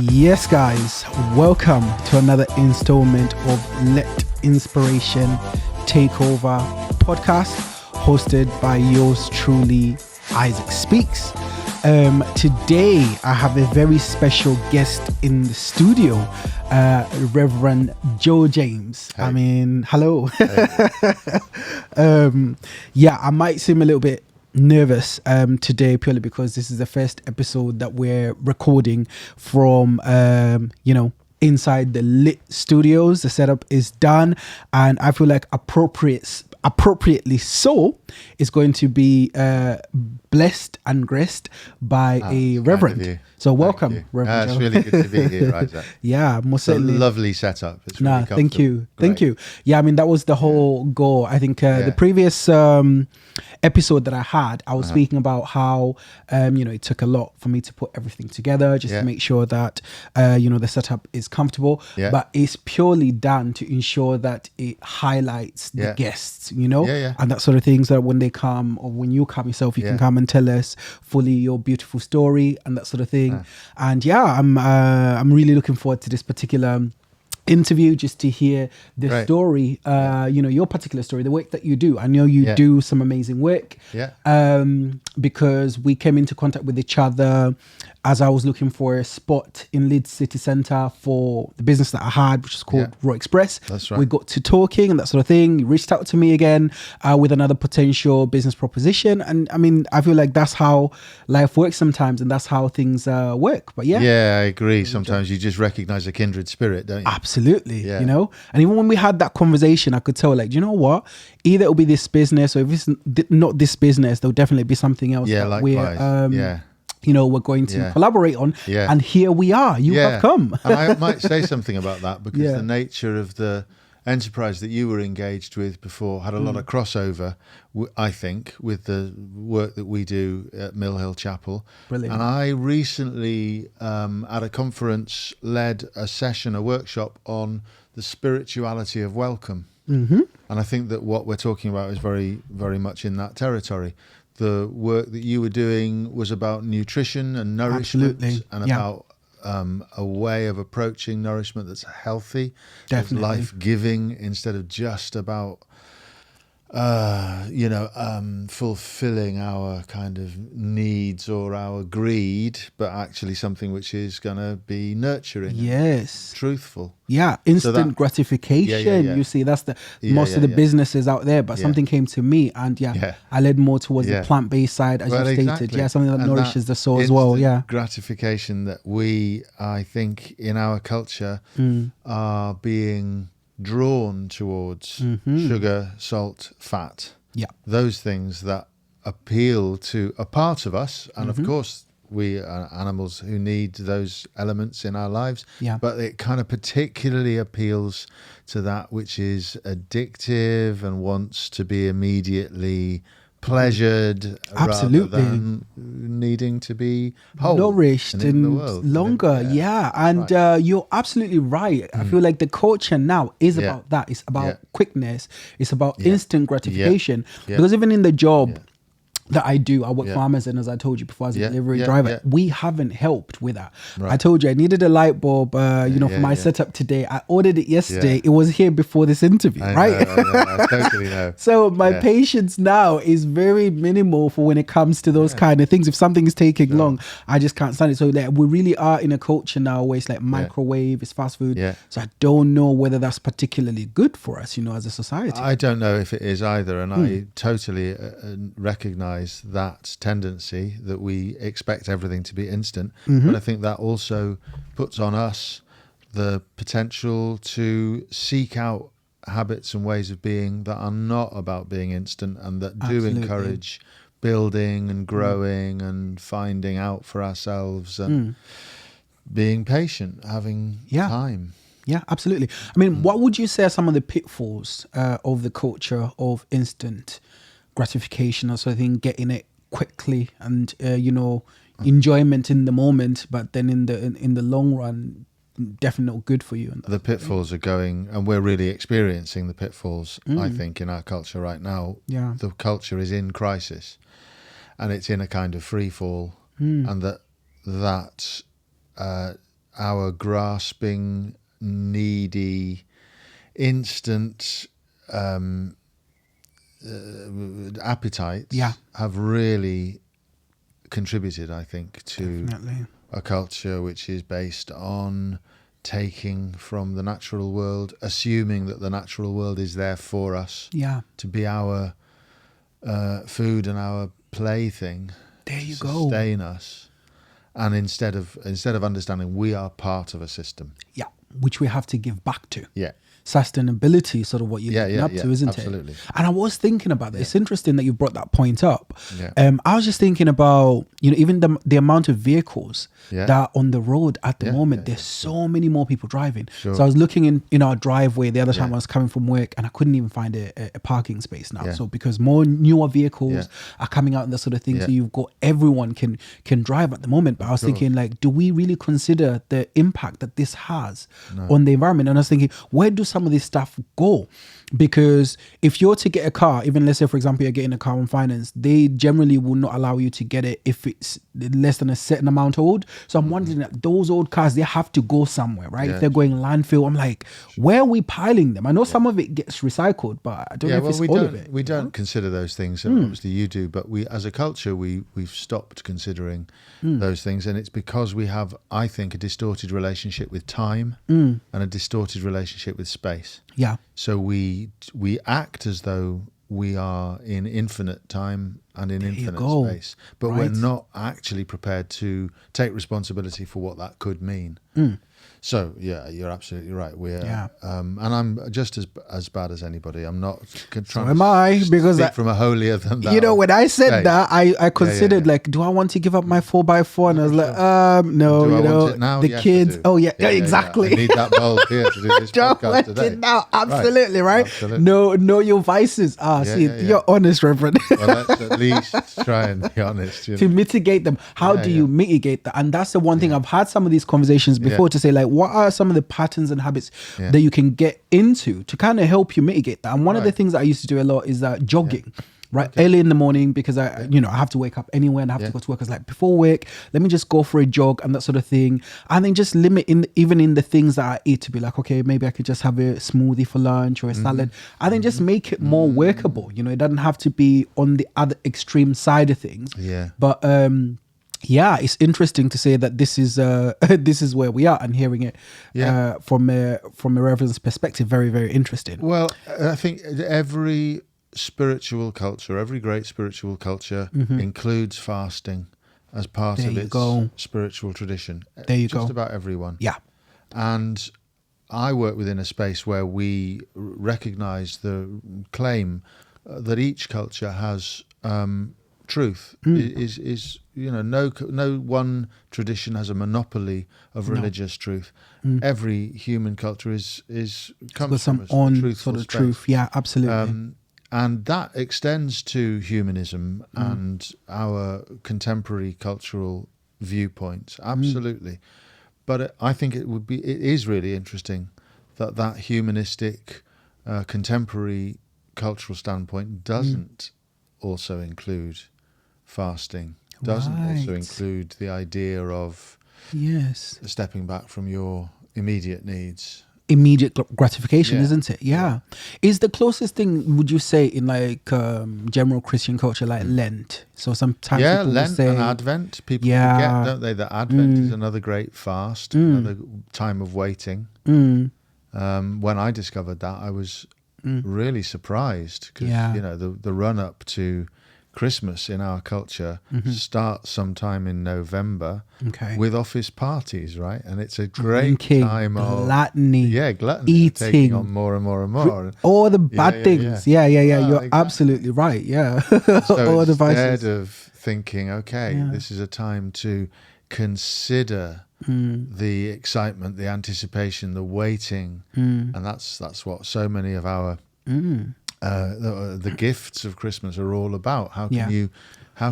Yes, guys, welcome to another installment of LiT Inspiration Takeover podcast, hosted by yours truly, Isaac Speaks. Today, I have a very special guest in the studio, Reverend Jo James. Hey. I mean, hello. Hey. I might seem a little bit nervous today purely because this is the first episode that we're recording from inside the LiT studios. The setup is done, and I feel like appropriately so is going to be blessed and graced by a reverend. So welcome, Reverend Jo. It's really good to be here, Isaac. Yeah, most It's a certainly. lovely setup. It's really Thank you. Great. Thank you. Yeah, I mean, that was the whole goal. I think the previous episode that I had, I was speaking about how, it took a lot for me to put everything together just to make sure that, the setup is comfortable. Yeah. But it's purely done to ensure that it highlights the guests, and that sort of thing, so that when they come or when you come yourself, you can come and tell us fully your beautiful story and that sort of thing. And I'm really looking forward to this particular interview, just to hear the story, your particular story, the work that you do. I know you do some amazing work, because we came into contact with each other as I was looking for a spot in Leeds city centre for the business that I had, which is called Raw Express. That's right. We got to talking and that sort of thing. You reached out to me again with another potential business proposition. And I mean, I feel like that's how life works sometimes, and that's how things work. But yeah, I agree. Sometimes you just recognize a kindred spirit, don't you? Absolutely. And even when we had that conversation, I could tell, like, you know what? Either it'll be this business, or if it's not this business, there'll definitely be something else that likewise. We're going to collaborate on. And here we are. You have come. And I might say something about that, because the nature of the enterprise that you were engaged with before had a lot of crossover, I think, with the work that we do at Mill Hill Chapel. Brilliant. And I recently, at a conference, led a workshop on the spirituality of welcome. Mm-hmm. And I think that what we're talking about is very, very much in that territory. The work that you were doing was about nutrition and nourishment, and about a way of approaching nourishment that's healthy, that's life-giving, instead of just about fulfilling our kind of needs or our greed, but actually something which is going to be nurturing, truthful. Instant gratification. You see, that's the most of the businesses out there, but something came to me, and I led more towards the plant-based side, as you stated. Something that nourishes the soul as well. Gratification that we, I think, in our culture are being drawn towards sugar, salt, fat. Those things that appeal to a part of us, and of course we are animals who need those elements in our lives, but it kind of particularly appeals to that which is addictive and wants to be immediately pleasured, rather than needing to be whole, nourished and the world, longer. You're absolutely right. I feel like the culture now is about that. It's about quickness. It's about instant gratification. Because even in the job that I do, I work for Amazon, as I told you before, as a delivery driver. We haven't helped with that. I told you I needed a light bulb, for my setup today. I ordered it yesterday. It was here before this interview, right? I totally know. So my patience now is very minimal for when it comes to those kind of things. If something is taking long, I just can't stand it. So that we really are in a culture now where it's like microwave, it's fast food. So I don't know whether that's particularly good for us, as a society. I don't know if it is either, and I totally recognize that tendency that we expect everything to be instant, but I think that also puts on us the potential to seek out habits and ways of being that are not about being instant, and that do encourage building and growing and finding out for ourselves and being patient, having time. Yeah, absolutely. I mean, what would you say are some of the pitfalls of the culture of instant gratification, or sort of thing, getting it quickly and enjoyment in the moment, but then in the long run, definitely not good for you? The pitfalls are going, and we're really experiencing the pitfalls, I think, in our culture right now. The culture is in crisis, and it's in a kind of free fall, and that our grasping, needy, instant appetites have really contributed, I think, to a culture which is based on taking from the natural world, assuming that the natural world is there for us, to be our food and our plaything, to sustain us, and instead of understanding we are part of a system, which we have to give back to. Sustainability is sort of what you're looking up to, isn't it? And I was thinking about that. It's interesting that you brought that point up. I was just thinking about, even the amount of vehicles that are on the road at the moment. There's so many more people driving. So I was looking in our driveway the other time I was coming from work, and I couldn't even find a parking space now. So because more newer vehicles are coming out and that sort of thing, so you've got everyone can drive at the moment. But I was thinking, like, do we really consider the impact that this has on the environment? And I was thinking, where do some of this stuff go? Because if you're to get a car, even let's say, for example, you're getting a car on finance, they generally will not allow you to get it if it's less than a certain amount old. So I'm wondering that those old cars, they have to go somewhere, right? If they're going landfill, I'm like, where are we piling them? I know some of it gets recycled, but I don't know if it's all of it. We don't consider those things. Obviously you do, but we, as a culture, we've stopped considering those things. And it's because we have, I think, a distorted relationship with time and a distorted relationship with space. So we act as though we are in infinite time and in infinite space, but we're not actually prepared to take responsibility for what that could mean. So you're absolutely right. We're and I'm just as bad as anybody. I'm not trying to speak from a holier than thou. When I said that, I considered like, do I want to give up my 4x4? And I was like, no. Do I want it now? The kids. Exactly. I need that bulb here to do this podcast today. Now, absolutely, right? Absolutely. Know your vices. You're honest, Reverend. Well, let's at least try and be honest. To mitigate them. How do you mitigate that? And that's the one thing I've had some of these conversations before to say, like, what are some of the patterns and habits that you can get into to kind of help you mitigate that? And one of the things that I used to do a lot is jogging. Early in the morning, because I have to wake up anyway and I have to go to work. It's like, before work, let me just go for a jog and that sort of thing. And then just limit even in the things that I eat to be like, okay, maybe I could just have a smoothie for lunch or a salad. And then just make it more workable. It doesn't have to be on the other extreme side of things. But it's interesting to say that this is where we are, and hearing it from a reverend's perspective, very, very interesting. Well, I think every spiritual culture, every great spiritual culture includes fasting as part of its spiritual tradition. Just about everyone. And I work within a space where we recognize the claim that each culture has truth. Is no one tradition has a monopoly of religious truth. Every human culture comes from some truthful space. Truth. Absolutely. And that extends to humanism and our contemporary cultural viewpoints. Absolutely. But I think it is really interesting that humanistic contemporary cultural standpoint doesn't also include fasting, doesn't also include the idea of stepping back from your immediate needs. Immediate gratification, isn't it? Is the closest thing, would you say, in like general Christian culture, like Lent? So sometimes people Lent will say, and Advent. People forget, don't they, that Advent is another great fast, another time of waiting. When I discovered that, I was really surprised because the run up to Christmas in our culture starts sometime in November with office parties, right? And it's a great time of gluttony, eating, taking on more and more and more. All the bad things. You're exactly. Absolutely right. So all instead of thinking, this is a time to consider the excitement, the anticipation, the waiting, and that's what so many of our the gifts of Christmas are all about. How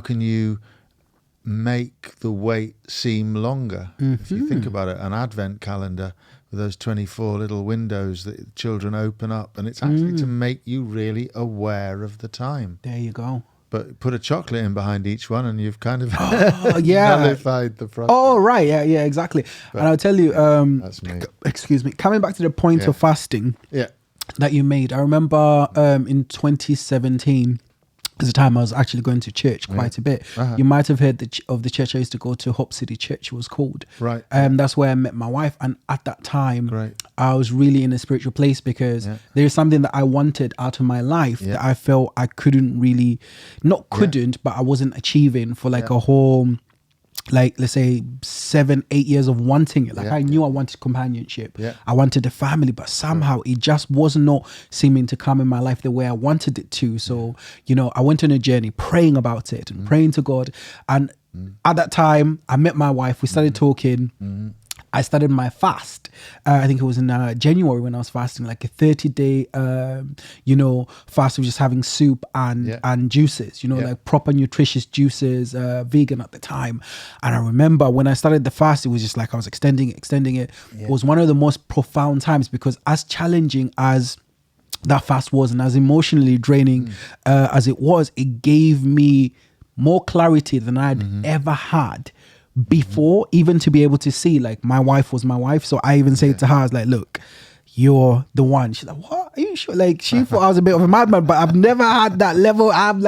can you make the wait seem longer? If you think about it, an advent calendar with those 24 little windows that children open up, and it's actually to make you really aware of the time. There you go. but put a chocolate in behind each one and you've kind of nullified the process. Oh, right. Yeah, exactly. But, and I'll tell you, that's me. Excuse me, coming back to the point of fasting that you made, I remember in 2017, at the time I was actually going to church quite a bit. You might have heard of the church I used to go to, Hope City Church it was called. Right. That's where I met my wife. And at that time, I was really in a spiritual place because there's something that I wanted out of my life that I felt I couldn't really, but I wasn't achieving for like a whole, like, let's say 7-8 years of wanting it. Like I knew I wanted companionship. I wanted a family, but somehow it just was not seeming to come in my life the way I wanted it to. So, I went on a journey praying about it and praying to God. And at that time I met my wife, we started talking. I started my fast. I think it was in January when I was fasting, like a 30-day, fast of just having soup and juices, like proper nutritious juices, vegan at the time. And I remember when I started the fast, it was just like I was extending it. It was one of the most profound times because as challenging as that fast was and as emotionally draining as it was, it gave me more clarity than I'd ever had before, even to be able to see like my wife was my wife. So I even say to her, I was like, look, you're the one. She's like, what? Are you sure? Like she thought I was a bit of a madman, but I've never had that level. I've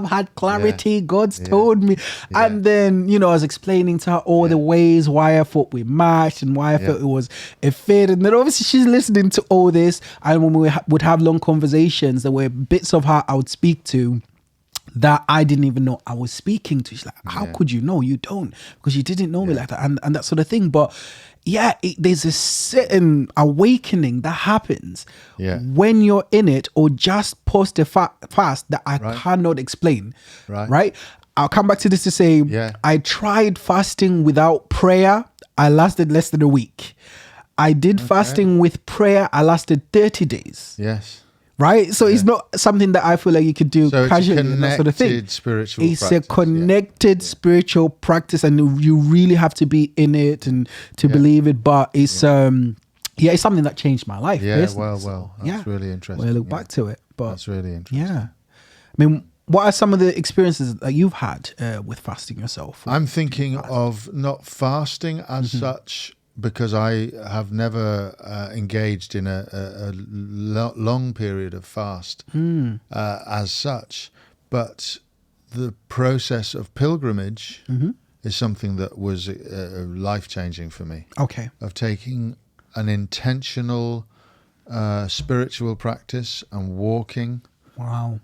had clarity. God's told me. And then, I was explaining to her all the ways why I thought we matched and why I felt it was a fit. And then obviously she's listening to all this. And when we would have long conversations, there were bits of her I would speak to that I didn't even know I was speaking to. She's like, how could you know? You don't, because you didn't know me like that, and that sort of thing. But there's a certain awakening that happens when you're in it or just post a fast that I cannot explain. Right? I'll come back to this to say, I tried fasting without prayer. I lasted less than a week. I did fasting with prayer. I lasted 30 days. Yes. Right, so it's not something that I feel like you could do casually. It's a that sort of thing. Spiritual it's practice, a connected spiritual practice, and you really have to be in it and to believe it. But it's it's something that changed my life. That's really interesting. When I look back to it, but that's really interesting. Yeah, I mean, what are some of the experiences that you've had with fasting yourself? I'm thinking of not fasting as such, because I have never engaged in a long period of fast as such. But the process of pilgrimage is something that was life-changing for me. Okay. Of taking an intentional spiritual practice and walking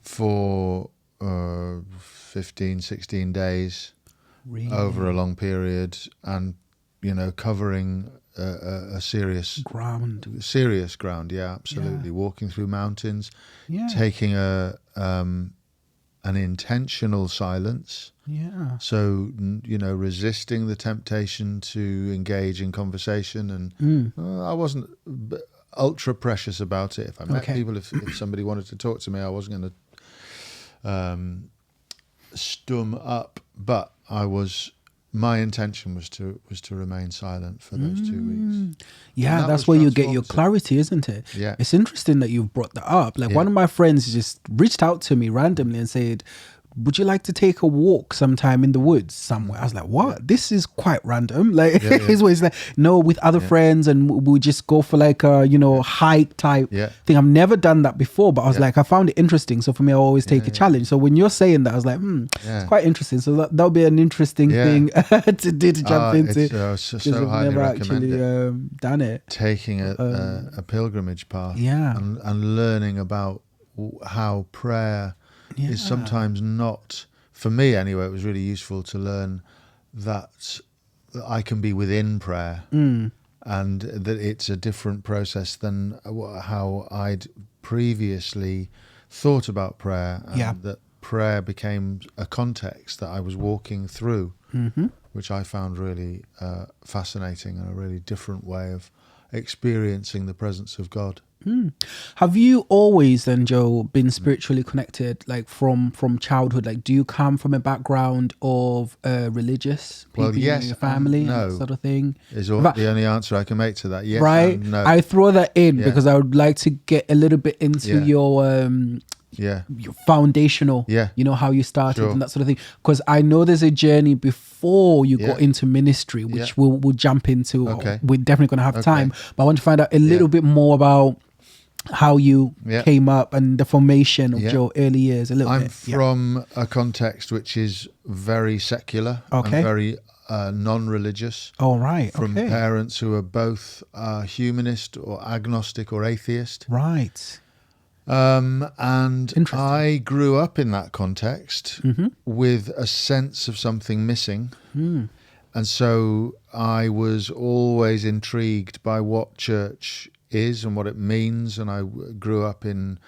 for 15, 16 days over a long period, and covering a serious ground. Absolutely. Walking through mountains, taking an intentional silence. So, resisting the temptation to engage in conversation. And I wasn't ultra precious about it. If I met people, if somebody wanted to talk to me, I wasn't going to stum up, but my intention was to remain silent for those 2 weeks. Yeah, that's where you get your clarity, isn't it? Yeah. It's interesting that you've brought that up. Like one of my friends just reached out to me randomly and said, would you like to take a walk sometime in the woods somewhere? I was like, what? This is quite random. Like, he's always like, no, with other friends, and we'll just go for like a, hike type thing. I've never done that before, but I was like, I found it interesting. So for me, I always take a challenge. So when you're saying that, I was like, it's quite interesting. So that'll be an interesting thing to jump into. It's so highly recommended. Done it. Taking a pilgrimage path and learning about how prayer is sometimes not, for me anyway, it was really useful to learn that I can be within prayer and that it's a different process than how I'd previously thought about prayer, and that prayer became a context that I was walking through, which I found really fascinating and a really different way of experiencing the presence of God. Have you always then, Joe, been spiritually connected, like from childhood? Like, do you come from a background of religious people in your family, and that sort of thing? Is the only answer I can make to that. Yes, right. no. I throw that in because I would like to get a little bit into your foundational, how you started and that sort of thing. Because I know there's a journey before you got into ministry, which we'll jump into. We're definitely going to have time. But I want to find out a little bit more about how you came up and the formation of your early years. I'm from a context which is very secular and very non-religious. Oh, right. From parents who are both humanist or agnostic or atheist. Right. And I grew up in that context with a sense of something missing. And so I was always intrigued by what church is and what it means. And I grew up in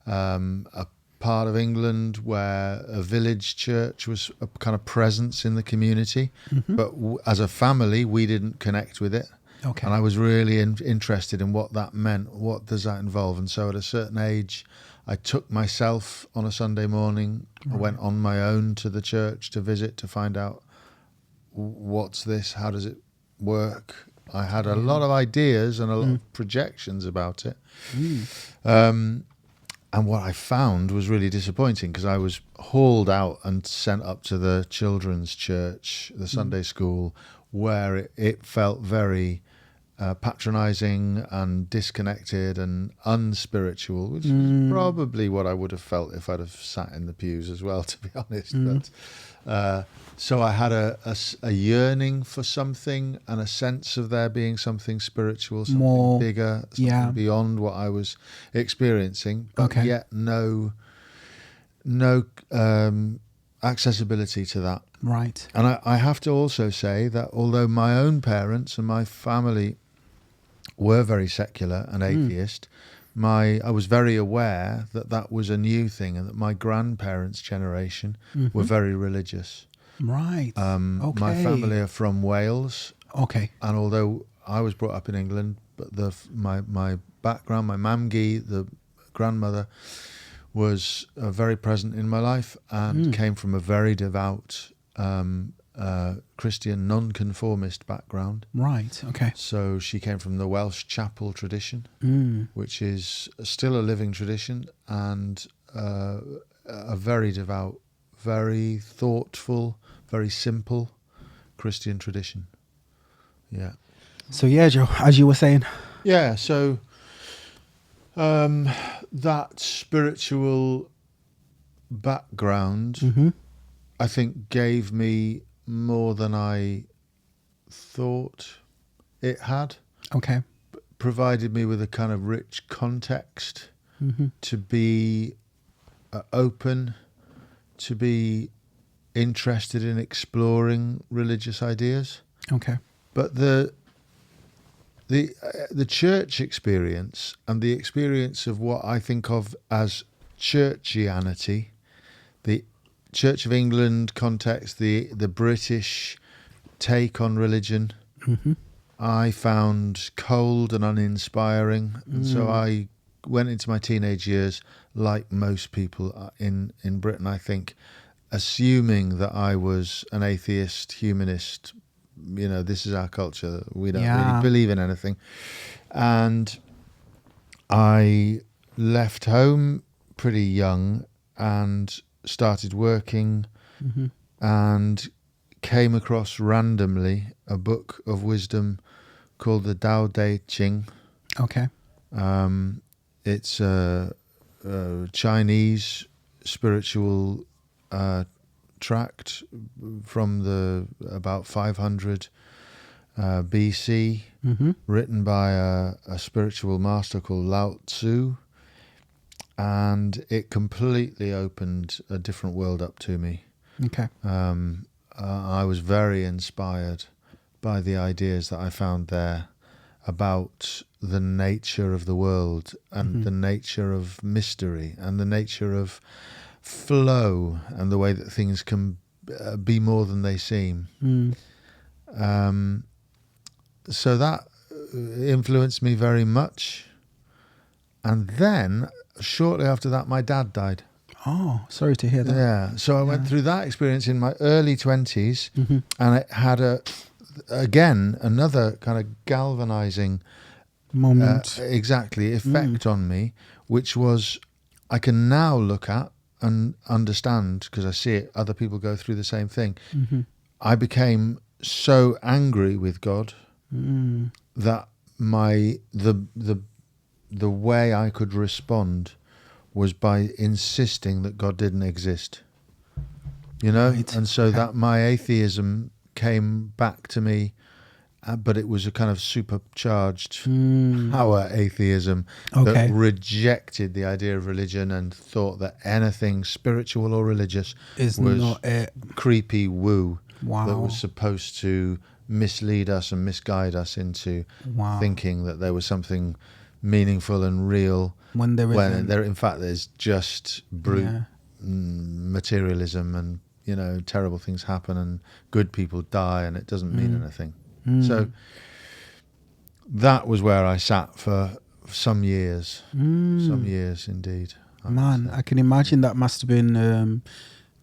a part of England where a village church was a kind of presence in the community. But as a family, we didn't connect with it. And I was really interested in what that meant. What does that involve? And so at a certain age, I took myself on a Sunday morning. I went on my own to the church to visit, to find out what's this? How does it work? I had a lot of ideas and a lot of projections about it. And what I found was really disappointing, because I was hauled out and sent up to the children's church, the Sunday school, where it felt very patronizing and disconnected and unspiritual, which is probably what I would have felt if I'd have sat in the pews as well, to be honest. But so I had a yearning for something and a sense of there being something spiritual, something more bigger, something beyond what I was experiencing, but yet no accessibility to that. Right. And I have to also say that although my own parents and my family were very secular and atheist, I was very aware that was a new thing, and that my grandparents' generation were very religious. Right. My family are from Wales. Okay. And although I was brought up in England, but my background, my mamgi, the grandmother, was very present in my life and came from a very devout Christian non-conformist background. Right, okay. So she came from the Welsh chapel tradition, which is still a living tradition, and a very devout, very thoughtful, very simple Christian tradition. Yeah. So yeah, Joe, as you were saying. Yeah, so that spiritual background, I think, gave me more than I thought it had. Okay. Provided me with a kind of rich context to be open, to be interested in exploring religious ideas. Okay. But the church experience and the experience of what I think of as churchianity, the Church of England context, the British take on religion, I found cold and uninspiring. And so I went into my teenage years, like most people in Britain, I think, assuming that I was an atheist, humanist. You know, this is our culture. We don't really believe in anything. And I left home pretty young and started working and came across randomly a book of wisdom called the Tao Te Ching. Okay. It's a Chinese spiritual tract from about 500 BC, written by a spiritual master called Lao-Tzu. And it completely opened a different world up to me. Okay. I was very inspired by the ideas that I found there about the nature of the world and the nature of mystery and the nature of flow and the way that things can be more than they seem. So that influenced me very much. And then, shortly after that, my dad died. Oh, sorry to hear that. Yeah, so I went through that experience in my early 20s, and it had another kind of galvanizing moment, effect on me, which was I can now look at and understand, because I see it, other people go through the same thing. I became so angry with God that the way I could respond was by insisting that God didn't exist. You know? Right. And so that my atheism came back to me, but it was a kind of supercharged power atheism that rejected the idea of religion and thought that anything spiritual or religious was not creepy woo that was supposed to mislead us and misguide us into thinking that there was something meaningful and real when there in fact there's just brute materialism, and you know, terrible things happen and good people die and it doesn't mean anything. So that was where I sat for some years indeed. I can imagine that must have been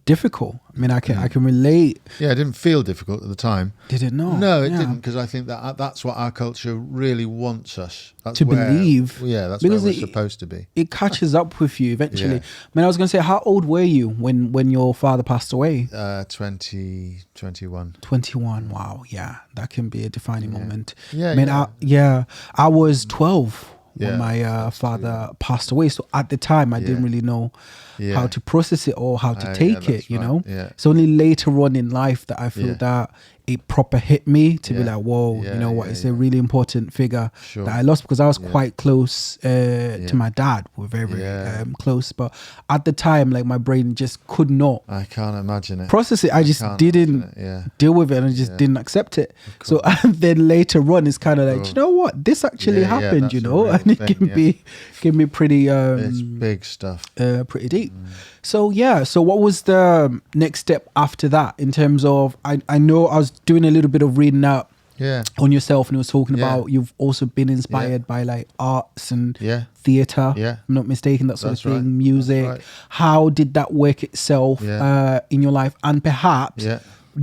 difficult. I mean, I can relate. Yeah, it didn't feel difficult at the time. Did it not? No, it didn't, because I think that's what our culture really wants us to believe. Yeah, that's where we're supposed to be. It catches up with you eventually. I mean, I was going to say, how old were you when your father passed away? 21. 21. Wow. Yeah, that can be a defining moment. Yeah. I mean, I was 12 when my father passed away. So at the time, I didn't really know how to process it or how to take it, you know? Yeah. It's only later on in life that I feel that it proper hit me to be like, whoa, you know what? It's a really important figure that I lost, because I was quite close to my dad. We're very, very close. But at the time, like, my brain just could not. I can't imagine it. Process it. I just didn't deal with it, and I just didn't accept it. So and then later on, it's kind of like, you know what? This actually happened, you know? And it can be pretty... it's big stuff. Pretty deep. So so what was the next step after that in terms of, I know I was doing a little bit of reading up on yourself, and it was talking about you've also been inspired by like arts and theatre, I'm not mistaken, that sort of thing, music. How did that work itself in your life? And perhaps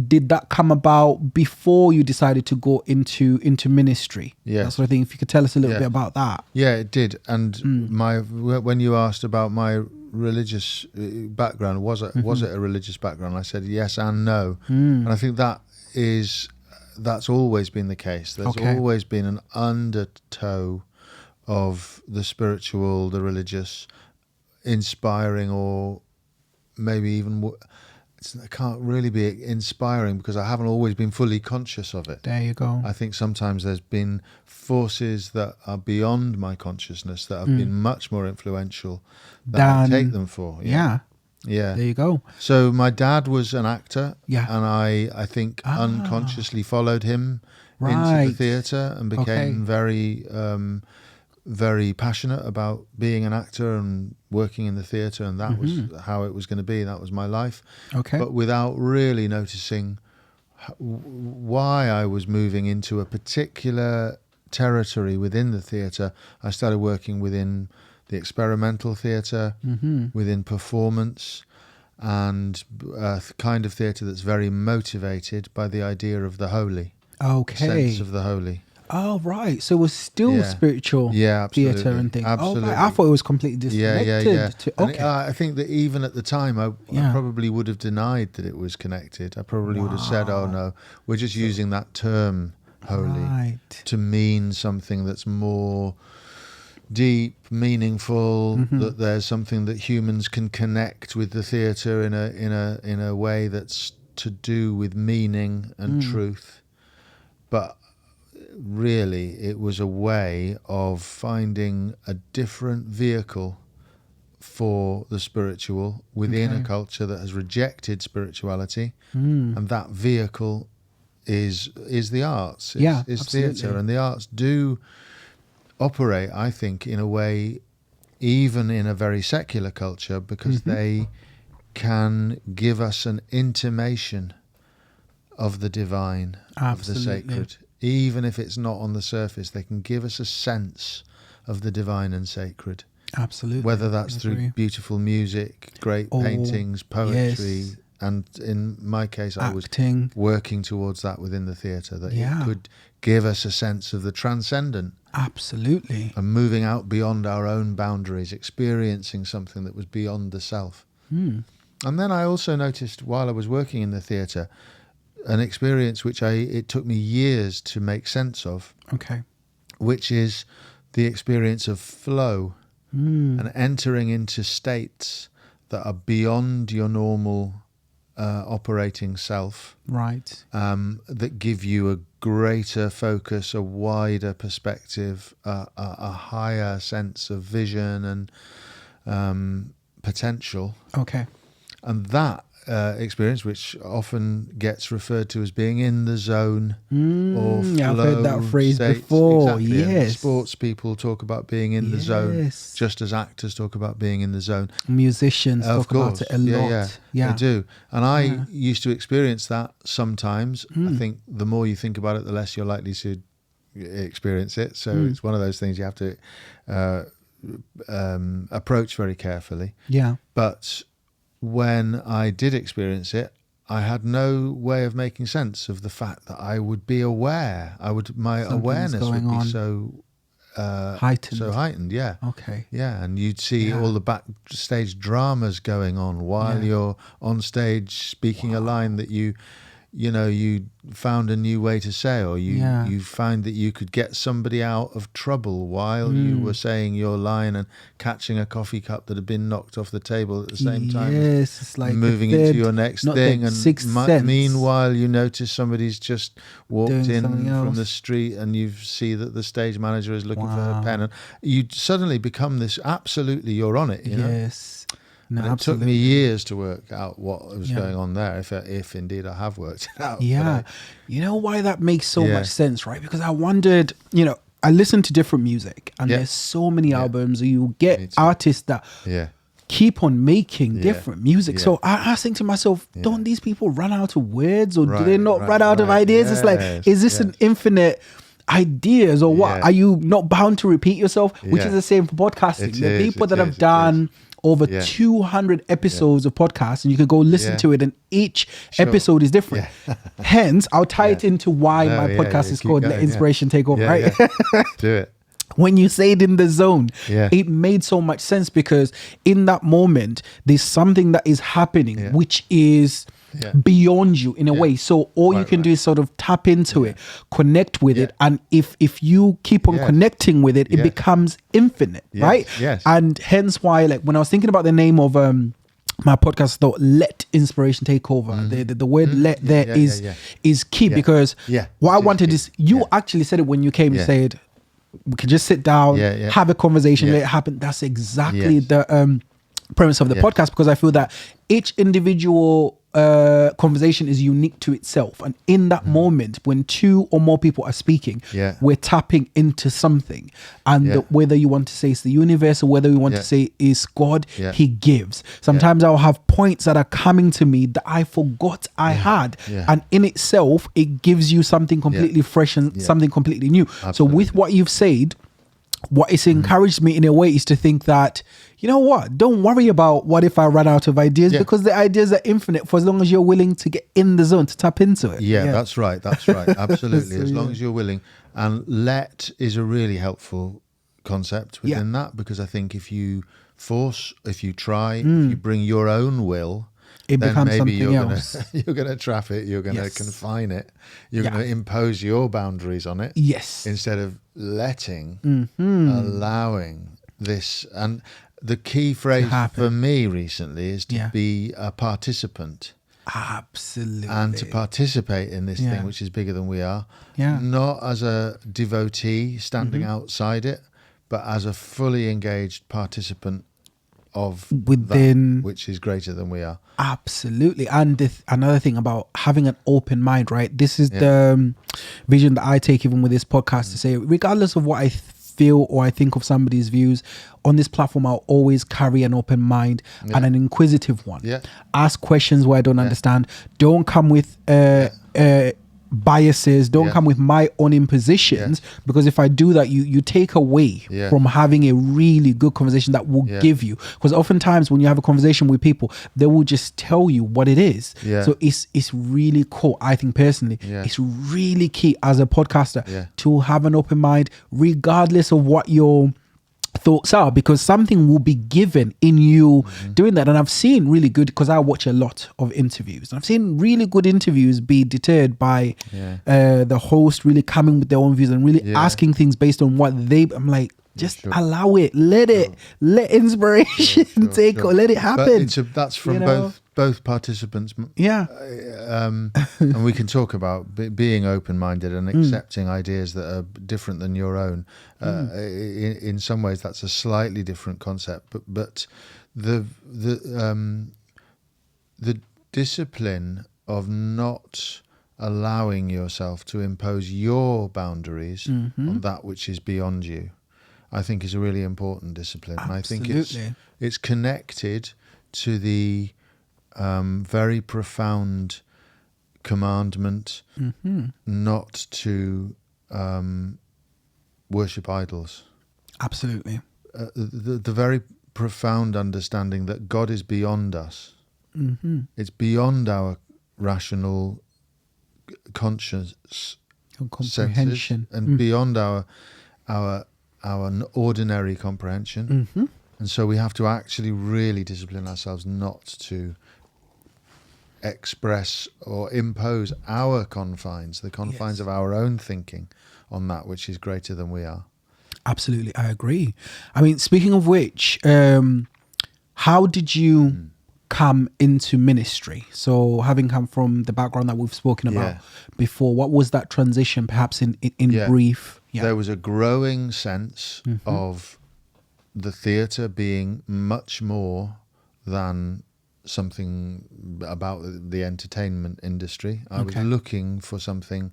did that come about before you decided to go into ministry? That sort of thing. If you could tell us a little bit about that. Yeah, it did. And when you asked about my religious background, was it a religious background? I said yes and no. And I think that's always been the case. There's always been an undertow of the spiritual, the religious, inspiring, or maybe even it can't really be inspiring because I haven't always been fully conscious of it. There you go. I think sometimes there's been forces that are beyond my consciousness that have been much more influential than I take them for. Yeah. There you go. So my dad was an actor, and I think unconsciously followed him into the theatre and became very passionate about being an actor and working in the theatre, and that was how it was going to be. That was my life. But without really noticing why I was moving into a particular territory within the theatre, I started working within the experimental theatre, within performance, and a kind of theatre that's very motivated by the idea of the holy, sense of the holy. Oh, right. So it was still spiritual theatre and things. Absolutely. Oh, right. I thought it was completely disconnected. I think that even at the time, I probably would have denied that it was connected. I probably would have said, oh, no, we're just using that term, holy, to mean something that's more deep, meaningful, that there's something that humans can connect with the theatre in a way that's to do with meaning and truth. But really, it was a way of finding a different vehicle for the spiritual within a culture that has rejected spirituality, and that vehicle is the arts, is theatre, and the arts do operate, I think, in a way, even in a very secular culture, because they can give us an intimation of the divine, of the sacred. Even if it's not on the surface, they can give us a sense of the divine and sacred. Absolutely. Whether that's through beautiful music, great paintings, poetry, and in my case, I was working towards that within the theatre, that it could give us a sense of the transcendent. Absolutely. And moving out beyond our own boundaries, experiencing something that was beyond the self. And then I also noticed while I was working in the theatre, an experience which it took me years to make sense of. Okay. Which is the experience of flow and entering into states that are beyond your normal operating self. Right. That give you a greater focus, a wider perspective, a higher sense of vision and potential. Okay. And that experience, which often gets referred to as being in the zone or flow. I've heard that phrase states. before. Exactly. Yes. And sports people talk about being in the zone, just as actors talk about being in the zone. Musicians talk about it a lot. Yeah, they do. And I used to experience that sometimes. I think the more you think about it, the less you're likely to experience it. So it's one of those things you have to approach very carefully. Yeah. But when I did experience it, I had no way of making sense of the fact that I would be aware. My awareness would be so heightened. So heightened, yeah. Okay. Yeah, and you'd see all the backstage dramas going on while you're on stage speaking a line that you found a new way to say, or you find that you could get somebody out of trouble while you were saying your line and catching a coffee cup that had been knocked off the table at the same time. Yes, it's like moving into your next thing, and meanwhile you notice somebody's just walked in from the street, and you see that the stage manager is looking for her pen, and you suddenly become this. Absolutely, you're on it. You know? Yes. No, and it took me years to work out what was going on there, if indeed I have worked it out. Yeah. You know why that makes so much sense, right? Because I wondered, I listen to different music, and there's so many albums, you get artists that keep on making different music. So I was thinking to myself, don't these people run out of words, or do they not run out of ideas? It's like, is this an infinite ideas, or what? Are you not bound to repeat yourself? Which is the same for podcasting. The people that have done over 200 episodes of podcasts, and you can go listen to it, and each episode is different. Hence, I'll tie it into why my podcast is called Let Inspiration Take Over, right? Do it. When you say it in the zone, it made so much sense, because in that moment, there's something that is happening, which is beyond you in a way. So all you can do is sort of tap into it, connect with it. And if you keep on connecting with it, it becomes infinite, right? Yes. And hence why, like, when I was thinking about the name of my podcast, I thought, let inspiration take over. The word let there is key, because what I wanted is, you actually said it when you came and said, we can just sit down, have a conversation, let it happen. That's exactly the premise of the podcast, because I feel that each individual conversation is unique to itself, and in that moment when two or more people are speaking, we're tapping into something, and whether you want to say it's the universe, or whether we want to say is God, he gives. Sometimes I'll have points that are coming to me that I forgot I had, and in itself it gives you something completely fresh and something completely new. Absolutely. So with what you've said, what it's encouraged me in a way is to think that, you know what, don't worry about what if I run out of ideas, because the ideas are infinite, for as long as you're willing to get in the zone, to tap into it. That's right absolutely. So, as long as you're willing. And let is a really helpful concept within that, because I think if you force, if you try, if you bring your own will, it then becomes maybe you're going to trap it, you're going to confine it, you're going to impose your boundaries on it, instead of letting, allowing this. And the key phrase for me recently is to be a participant. Absolutely. And to participate in this thing which is bigger than we are, not as a devotee standing outside it, but as a fully engaged participant of within that which is greater than we are. Absolutely. And another thing about having an open mind, right? This is the vision that I take even with this podcast, to say, regardless of what I feel or I think of somebody's views on this platform, I'll always carry an open mind and an inquisitive one. Ask questions where I don't understand. Don't come with biases, don't come with my own impositions, because if I do that, you take away from having a really good conversation that will give you, because oftentimes when you have a conversation with people, they will just tell you what it is. So it's really cool. I think personally, it's really key as a podcaster to have an open mind, regardless of what your thoughts are, because something will be given in you doing that. And I've seen really good, because I watch a lot of interviews, and I've seen really good interviews be deterred by the host really coming with their own views and really asking things based on what I'm like, just allow it, let inspiration take or let it happen. But that's from both participants. And we can talk about being open-minded and accepting ideas that are different than your own. In some ways, that's a slightly different concept. But the discipline of not allowing yourself to impose your boundaries on that which is beyond you, I think, is a really important discipline. Absolutely. And I think it's connected to the very profound commandment not to worship idols. Absolutely. The very profound understanding that God is beyond us. It's beyond our rational conscious comprehension and beyond our ordinary comprehension. And so we have to actually really discipline ourselves not to express or impose our confines, the confines of our own thinking, on that which is greater than we are. Absolutely, I agree. I mean, speaking of which, how did you come into ministry? So having come from the background that we've spoken about before, what was that transition, perhaps in brief? There was a growing sense of the theatre being much more than something about the entertainment industry. I was looking for something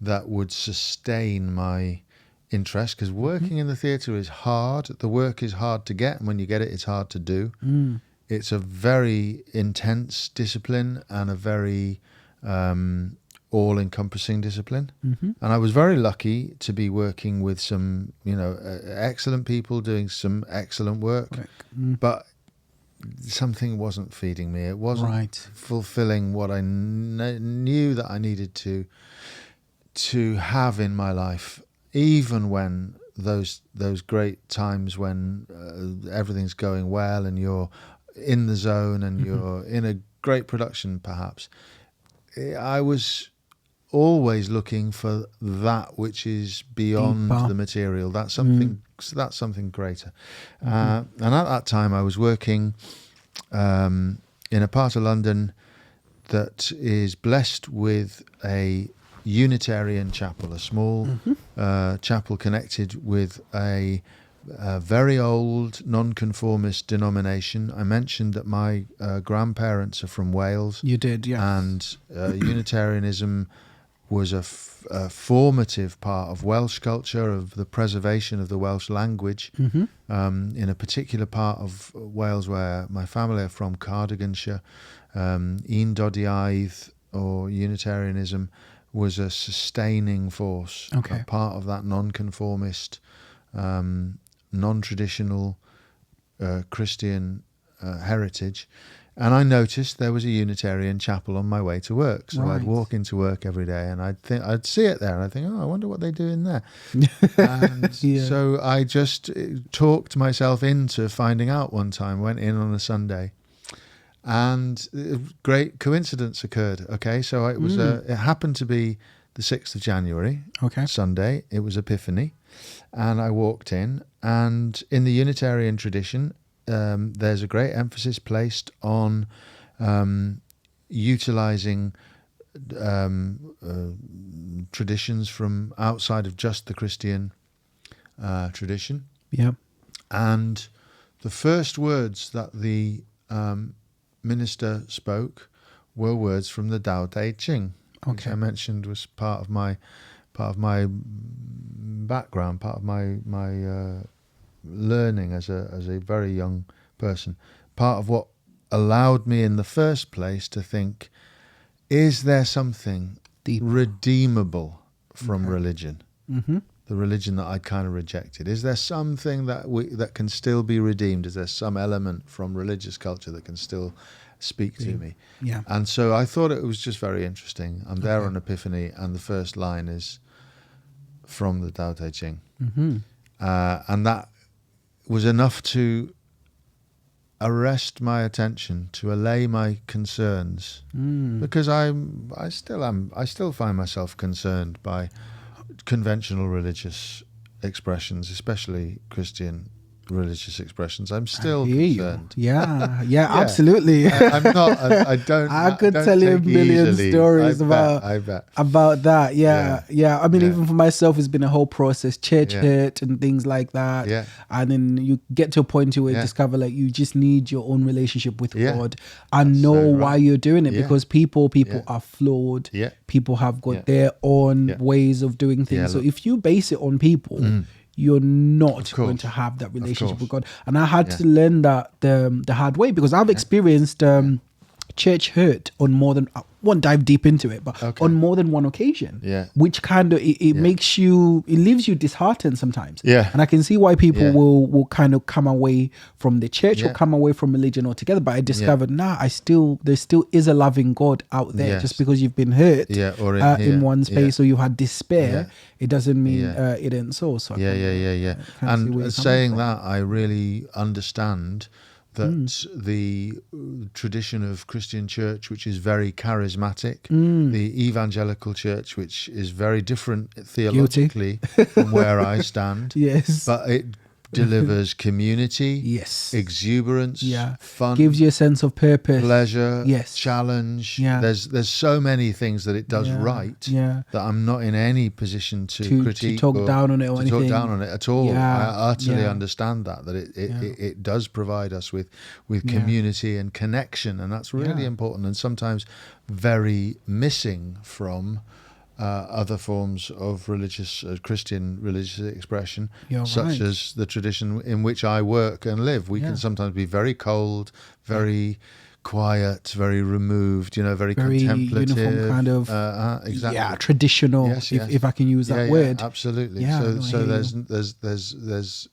that would sustain my interest, because working in the theatre is hard. The work is hard to get, and when you get it, it's hard to do. It's a very intense discipline and a very all-encompassing discipline. And I was very lucky to be working with some, excellent people doing some excellent work. But something wasn't feeding me. It wasn't fulfilling what I knew that I needed to have in my life, even when those great times when everything's going well and you're in the zone and you're in a great production, perhaps. I was always looking for that which is beyond the material. That's something greater. And at that time, I was working in a part of London that is blessed with a Unitarian chapel, a small chapel connected with a very old non-conformist denomination. I mentioned that my grandparents are from Wales. You did, yeah. And Unitarianism was a formative part of Welsh culture, of the preservation of the Welsh language. In a particular part of Wales where my family are from, Cardiganshire, Un Dodiaeth, or Unitarianism, was a sustaining force, a part of that non-conformist, non-traditional Christian heritage. And I noticed there was a Unitarian chapel on my way to work. So I'd walk into work every day and I'd see it there and I'd think, I wonder what they do in there. And so I just talked myself into finding out one time, went in on a Sunday, and a great coincidence occurred. So it was it happened to be the 6th of January, Sunday. It was Epiphany. And I walked in, and in the Unitarian tradition, there's a great emphasis placed on utilizing traditions from outside of just the Christian tradition. And the first words that the minister spoke were words from the Tao Te Ching, which I mentioned was part of my background, part of my learning as a very young person, part of what allowed me in the first place to think, is there something redeemable from religion. The religion that I kind of rejected. Is there something that can still be redeemed? Is there some element from religious culture that can still speak to me? Yeah. And so I thought it was just very interesting. I'm there on Epiphany, and the first line is from the Tao Te Ching. And that was enough to arrest my attention, to allay my concerns, because I still find myself concerned by conventional religious expressions, especially Christian religious expressions. I'm still concerned. Yeah, absolutely. I'm not. I don't. I could don't tell you a million easily. stories about that. Yeah. I mean, even for myself, it's been a whole process, church hurt and things like that. Yeah. And then you get to a point where you discover like you just need your own relationship with God and know why you're doing it, because people are flawed. Yeah. People have got their own ways of doing things. So if you base it on people, you're not going to have that relationship with God. And I had to learn that the hard way, because I've experienced church hurt on more than, I won't dive deep into it, but on more than one occasion, which kind of, it makes you, it leaves you disheartened sometimes. And I can see why people will kind of come away from the church or come away from religion altogether. But I discovered, there still is a loving God out there. Just because you've been hurt or in one space or you had despair, it doesn't mean it ain't so. So And saying that, I really understand that the tradition of Christian church, which is very charismatic, the evangelical church, which is very different theologically from where I stand, but it delivers community, exuberance, fun, gives you a sense of purpose, pleasure, challenge. There's so many things that it does right that I'm not in any position to critique, to talk down on it or anything. To talk down on it at all. I utterly understand that it does provide us with community and connection, and that's really important, and sometimes very missing from other forms of religious, Christian religious expression, such as the tradition in which I work and live. We can sometimes be very cold, very quiet, very removed, very contemplative, uniform kind of, exactly, traditional. If I can use that word, absolutely. So there's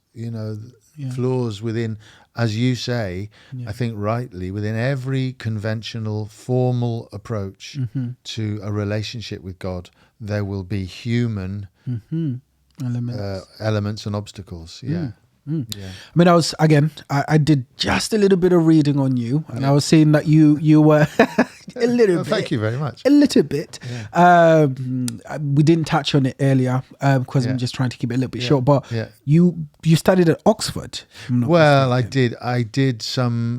flaws within, as you say, I think rightly, within every conventional formal approach to a relationship with God, there will be human elements and obstacles. I mean, I did just a little bit of reading on you, and I was saying that you were a little bit. Thank you very much. A little bit. We didn't touch on it earlier because I'm just trying to keep it a little bit short. But you studied at Oxford. Well, I did.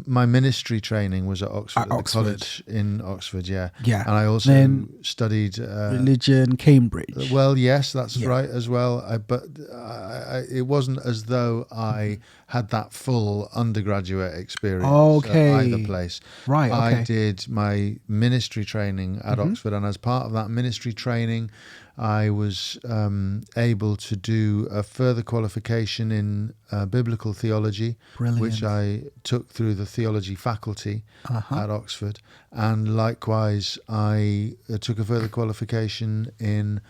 My ministry training was at Oxford, at the college in Oxford. Yeah. And I also studied religion, Cambridge. Well, yes, that's right as well. But it wasn't as though I had that full undergraduate experience at either place. Right. I did my ministry training at Oxford, and as part of that ministry training, I was able to do a further qualification in biblical theology, which I took through the theology faculty at Oxford, and likewise I took a further qualification in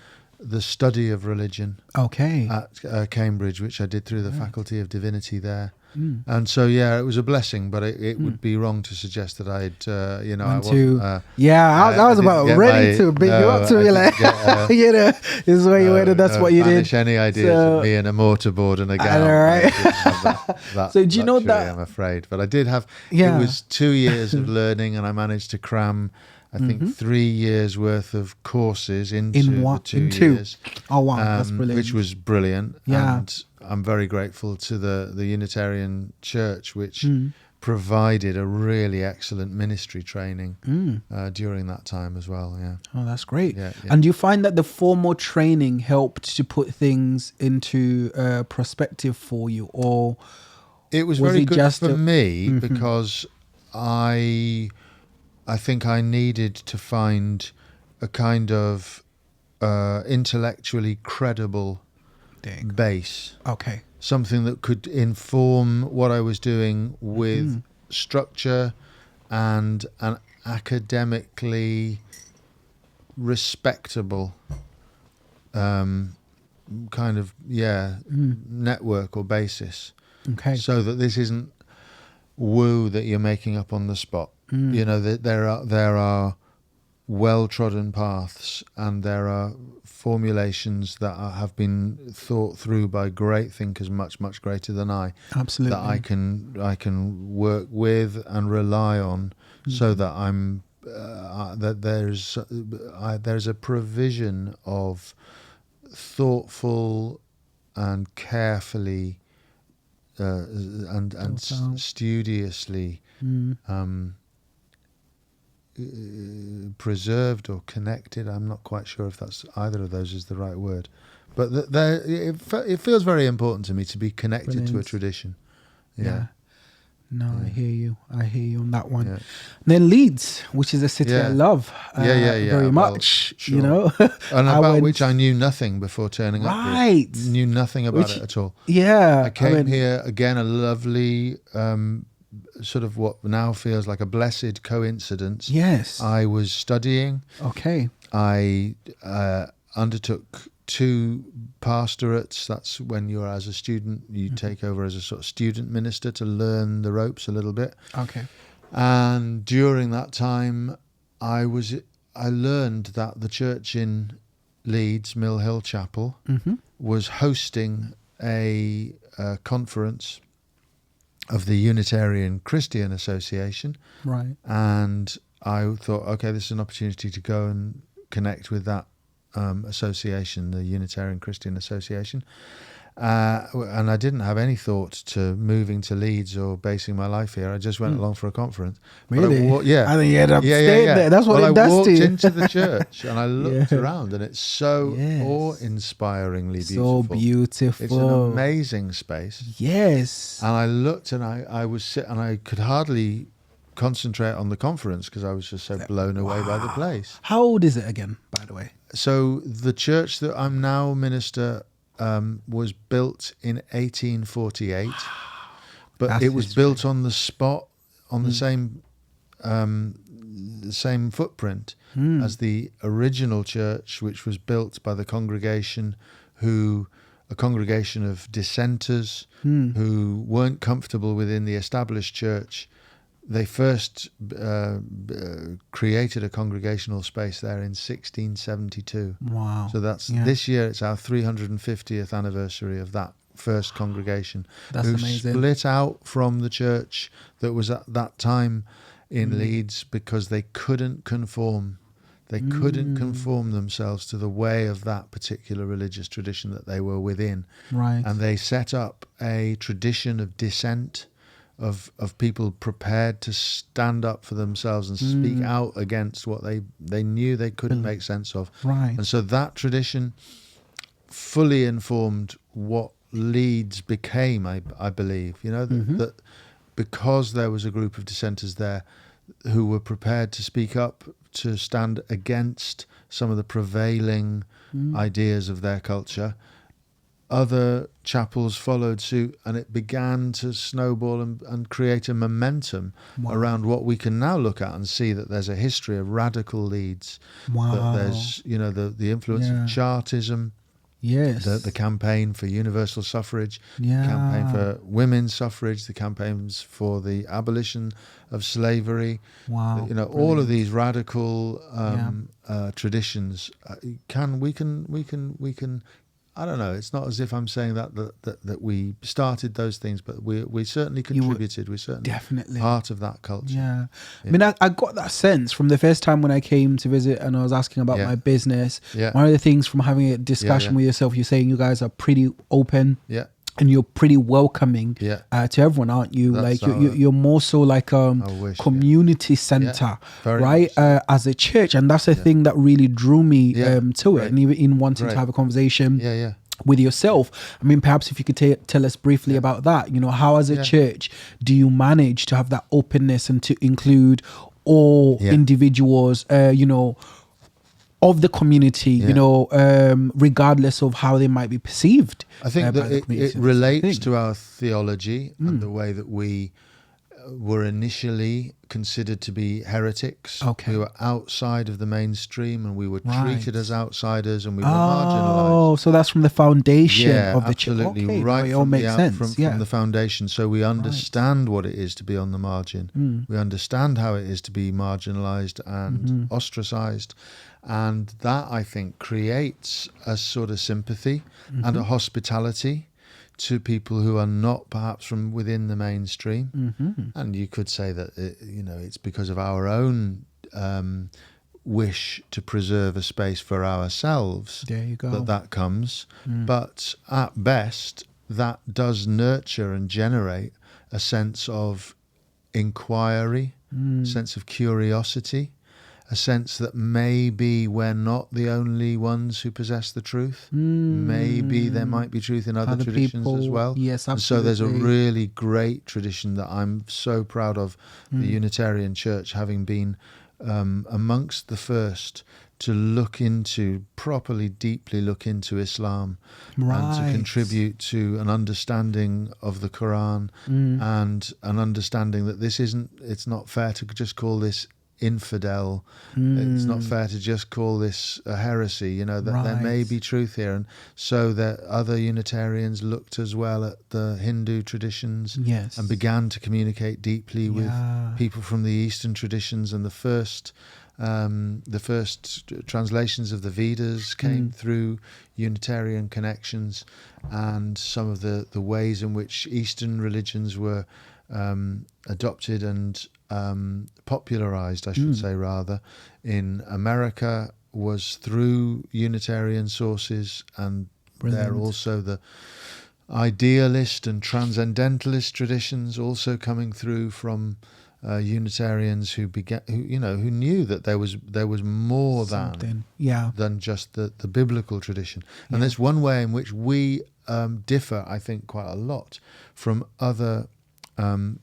the study of religion at Cambridge, which I did through the Faculty of Divinity there. And so, it was a blessing, but it would be wrong to suggest that I'd, I wasn't... I was about ready to bring you up to be like, this is where you went and that's what you did. Any ideas of me in a mortarboard and a gown. Right. So do you know that... I'm afraid. But I did have... It was 2 years of learning, and I managed to cram... I think 3 years worth of courses into the 2 years. Oh wow, that's brilliant. Which was brilliant. And I'm very grateful to the Unitarian Church, which provided a really excellent ministry training during that time as well. Oh, that's great. And do you find that the formal training helped to put things into perspective for you, or it was very good for me because I think I needed to find a kind of intellectually credible base. Something that could inform what I was doing with structure and an academically respectable kind of network or basis. Okay. So that this isn't woo that you're making up on the spot. You know, there are well-trodden paths, and there are formulations that have been thought through by great thinkers, much greater than I. Absolutely. That I can work with and rely on, so that I'm that there's a provision of thoughtful and carefully and studiously preserved or connected. I'm not quite sure if that's either of those is the right word, but it feels very important to me to be connected to a tradition. Yeah. No, I hear you on that one. And then Leeds, which is a city I love very much, sure. You know. And about which I knew nothing before turning up here. Right. Knew nothing about it at all. Yeah. I came here, again, a lovely sort of what now feels like a blessed coincidence. Yes. I was studying. Okay. I undertook 2 pastorates. That's when you're as a student, you take over as a sort of student minister to learn the ropes a little bit. Okay. And during that time, I learned that the church in Leeds, Mill Hill Chapel, was hosting a conference of the Unitarian Christian Association. Right. And I thought, okay, this is an opportunity to go and connect with that association, the Unitarian Christian Association, and I didn't have any thought to moving to Leeds or basing my life here. I just went along for a conference. Really? I think you ended up staying there. That's what it does to you. I walked into the church and I looked around, and it's so awe-inspiringly beautiful. So beautiful. It's an amazing space. Yes. And I looked, and I was and I could hardly concentrate on the conference because I was just so blown away by the place. How old is it again, by the way? So the church that I'm now minister was built in 1848, but it was built on the spot, on the same footprint as the original church, which was built by the congregation, a congregation of dissenters who weren't comfortable within the established church. They first created a congregational space there in 1672. Wow. So that's this year, it's our 350th anniversary of that first congregation. That's amazing. Split out from the church that was at that time in Leeds because they couldn't conform. They couldn't conform themselves to the way of that particular religious tradition that they were within. Right. And they set up a tradition of dissent, of people prepared to stand up for themselves and speak out against what they knew they couldn't make sense of. Right. And so that tradition fully informed what Leeds became, I believe. You know, that because there was a group of dissenters there who were prepared to speak up, to stand against some of the prevailing ideas of their culture, other chapels followed suit, and it began to snowball and create a momentum around what we can now look at and see that there's a history of radical Leeds. That there's, you know, the influence of Chartism. Yes. The campaign for universal suffrage, the campaign for women's suffrage, the campaigns for the abolition of slavery. Wow. You know, all of these radical traditions we can. I don't know. It's not as if I'm saying that we started those things, but we certainly contributed. We're certainly definitely part of that culture. Yeah. I mean, I got that sense from the first time when I came to visit and I was asking about my business. Yeah. One of the things from having a discussion with yourself, you're saying you guys are pretty open. Yeah. And you're pretty welcoming to everyone, aren't you? That's like you're more so like a community center, right? So. As a church, and that's the thing that really drew me to it, and even in wanting to have a conversation with yourself. I mean, perhaps if you could tell us briefly about that. You know, how as a church do you manage to have that openness and to include all individuals? You know, of the community, you know, regardless of how they might be perceived. I think that it relates to our theology and the way that we were initially considered to be heretics. Okay. We were outside of the mainstream, and we were treated as outsiders, and we were marginalized. Oh, so that's from the foundation of the church. Absolutely, okay, right. It all makes sense. From the foundation. So we understand what it is to be on the margin. We understand how it is to be marginalized and ostracized. And that, I think, creates a sort of sympathy and a hospitality to people who are not perhaps from within the mainstream. And you could say that it's because of our own wish to preserve a space for ourselves. There you go. That comes. But at best, that does nurture and generate a sense of inquiry, sense of curiosity, a sense that maybe we're not the only ones who possess the truth. Maybe there might be truth in other traditions as well. Yes, absolutely. And so there's a really great tradition that I'm so proud of, the Unitarian Church having been amongst the first to properly, deeply look into Islam and to contribute to an understanding of the Quran and an understanding that it's not fair to just call this infidel. It's not fair to just call this a heresy, that there may be truth here. And so that other Unitarians looked as well at the Hindu traditions and began to communicate deeply with people from the Eastern traditions. And the first translations of the Vedas came through Unitarian connections, and some of the ways in which Eastern religions were adopted and popularized, I should say, rather, in America was through Unitarian sources. And there also the idealist and transcendentalist traditions also coming through from Unitarians who knew that there was more than just the biblical tradition. And there's one way in which we differ, I think, quite a lot from other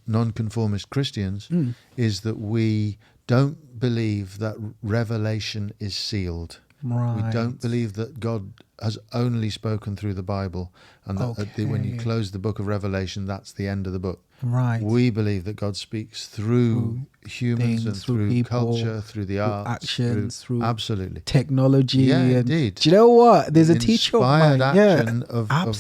nonconformist Christians, is that we don't believe that revelation is sealed. We don't believe that God has only spoken through the Bible, and that when you close the book of Revelation, that's the end of the book. We believe that God speaks through humans and through people, culture, through the arts, actions, through absolutely technology. Yeah, and indeed. Do you know what? There's a teacher of mine. Action of people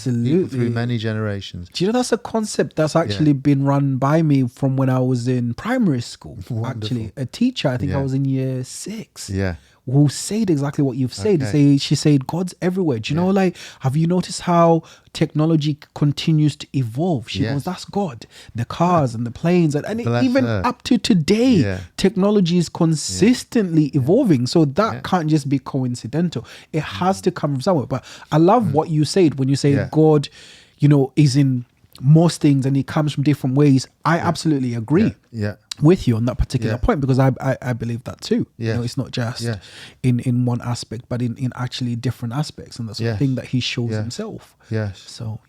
through many generations. Do you know that's a concept that's actually been run by me from when I was in primary school? Wonderful. Actually, a teacher, I think I was in year 6. Who said exactly what you've said. She said, God's everywhere. Do you know, have you noticed how technology continues to evolve? She goes, that's God. The cars and the planes. And even up to today, technology is consistently evolving. So that can't just be coincidental. It has to come from somewhere. But I love what you said when you say God, is in most things and he comes from different ways. I absolutely agree with you on that particular point, because I believe that too. It's not just in one aspect, but in actually different aspects, and that's the thing that he shows himself. So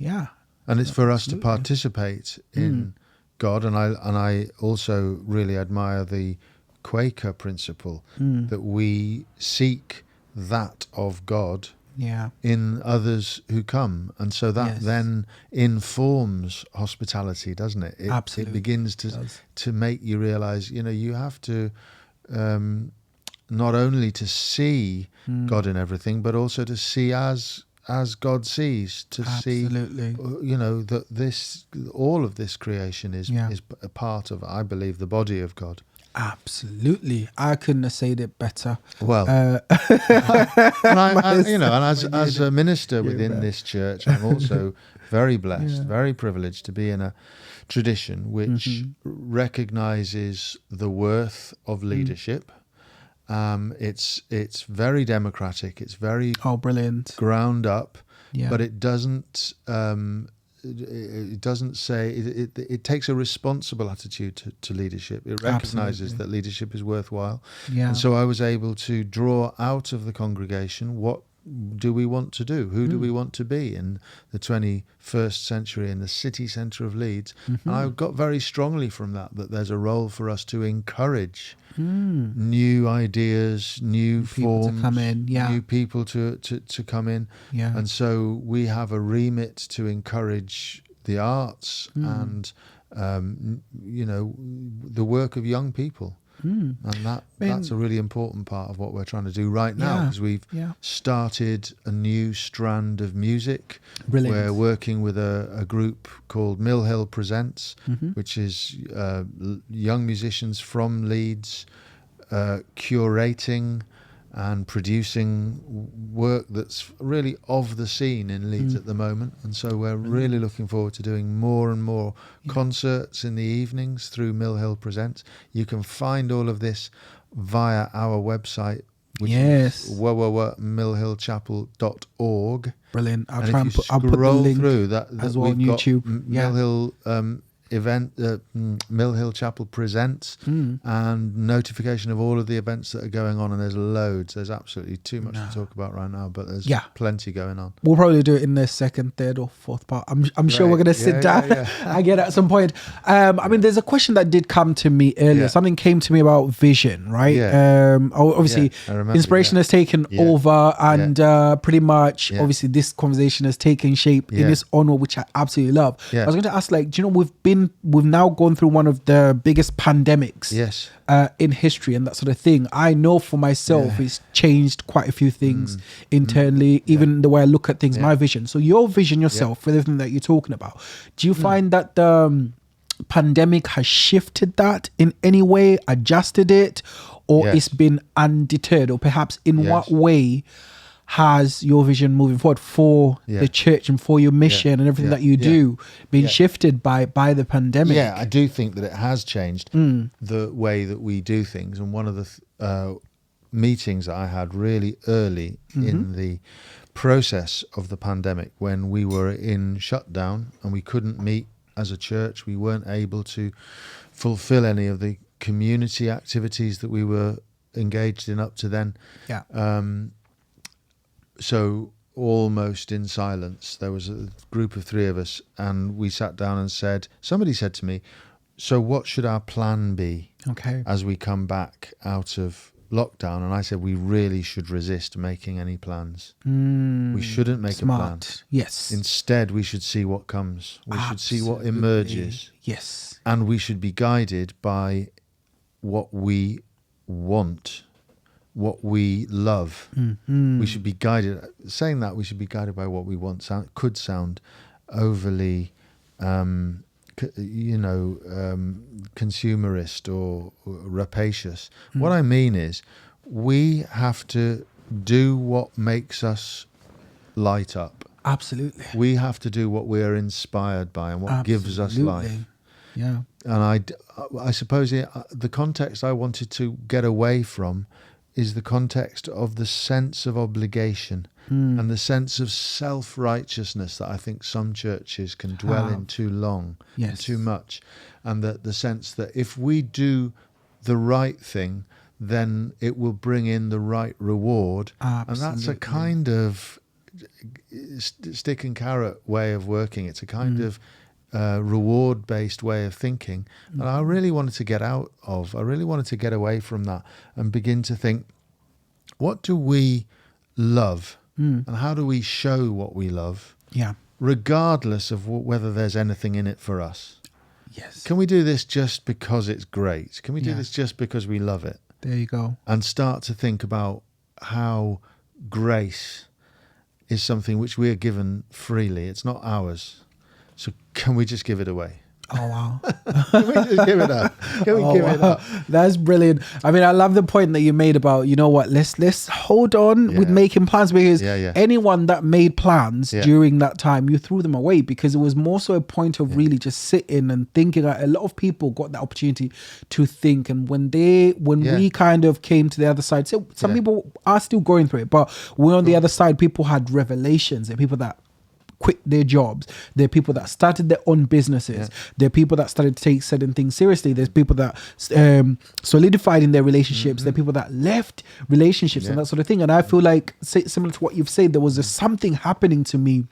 and it's for us to participate in God. And I also really admire the Quaker principle that we seek that of God in others who come, and so that then informs hospitality, doesn't it? Absolutely. It begins to make you realize, you have to not only to see God in everything, but also to see as God sees, to see, that all of this creation is a part of, I believe, the body of God. Absolutely, I couldn't have said it better. Well, and as a minister within this church, I'm also very blessed, very privileged to be in a tradition which recognizes the worth of leadership. It's very democratic. It's very brilliant, ground up, but it doesn't. It doesn't say it takes a responsible attitude to leadership. It recognizes that leadership is worthwhile. And so I was able to draw out of the congregation, what do we want to do? Who do we want to be in the 21st century in the city centre of Leeds? And I got very strongly from that there's a role for us to encourage new ideas, new people forms, to come in, new people to come in. And so we have a remit to encourage the arts and the work of young people. And that's a really important part of what we're trying to do right now, because we've started a new strand of music. Brilliant. We're working with a group called Mill Hill Presents, which is young musicians from Leeds curating and producing work that's really of the scene in Leeds at the moment. And so we're really looking forward to doing more and more concerts in the evenings through Mill Hill Presents. You can find all of this via our website, which is millhillchapel.org. Brilliant. I'll put the link through that as well on YouTube. Mill Hill event, Mill Hill Chapel Presents, and notification of all of the events that are going on, and there's loads. There's absolutely too much to talk about right now, but there's plenty going on. We'll probably do it in the second, third or fourth part. I'm sure we're going to sit down again at some point. I mean, there's a question that did come to me earlier. Something came to me about vision, right? Obviously inspiration has taken over, and pretty much obviously this conversation has taken shape in its own way, which I absolutely love. I was going to ask, like, do you know, we've now gone through one of the biggest pandemics in history and that sort of thing. I know for myself it's changed quite a few things internally, even the way I look at things, my vision. So your vision yourself, for everything that you're talking about, do you find that the pandemic has shifted that in any way, adjusted it, or it's been undeterred? Or perhaps in what way has your vision moving forward for the church and for your mission and everything that you do been shifted by the pandemic? Yeah, I do think that it has changed the way that we do things. And one of the meetings that I had really early in the process of the pandemic, when we were in shutdown and we couldn't meet as a church, we weren't able to fulfill any of the community activities that we were engaged in up to then. So almost in silence, there was a group of three of us, and we sat down and somebody said to me, so what should our plan be as we come back out of lockdown? And I said, we really should resist making any plans. We shouldn't make a plan. Yes. Instead, we should see what comes. We should see what emerges. Yes. And we should be guided by what we want, what we love. We should be guided. Saying that, we should be guided by what we want could sound overly, consumerist or rapacious. What I mean is, we have to do what makes us light up. Absolutely. We have to do what we are inspired by and what gives us life. Yeah. And I suppose the context I wanted to get away from is the context of the sense of obligation and the sense of self-righteousness that I think some churches can dwell in too long, and too much. And that the sense that if we do the right thing, then it will bring in the right reward. Absolutely. And that's a kind of stick and carrot way of working. It's a kind of reward-based way of thinking, and I really wanted to get out of. I really wanted to get away from that and begin to think, what do we love, and how do we show what we love? Regardless of whether there's anything in it for us. Yes. Can we do this just because it's great? Can we do this just because we love it? There you go. And start to think about how grace is something which we are given freely. It's not ours. So can we just give it away? Oh, wow. Can we just give it up? Can we give it up? That's brilliant. I mean, I love the point that you made about, you know what, let's hold on with making plans, because anyone that made plans during that time, you threw them away, because it was more so a point of really just sitting and thinking. A lot of people got the opportunity to think, and when we kind of came to the other side, so some people are still going through it, but we're on the other side. People had revelations. There are people that quit their jobs. There are people that started their own businesses. There are people that started to take certain things seriously. There's people that solidified in their relationships. There are people that left relationships and that sort of thing. And I feel like, similar to what you've said, there was something happening to me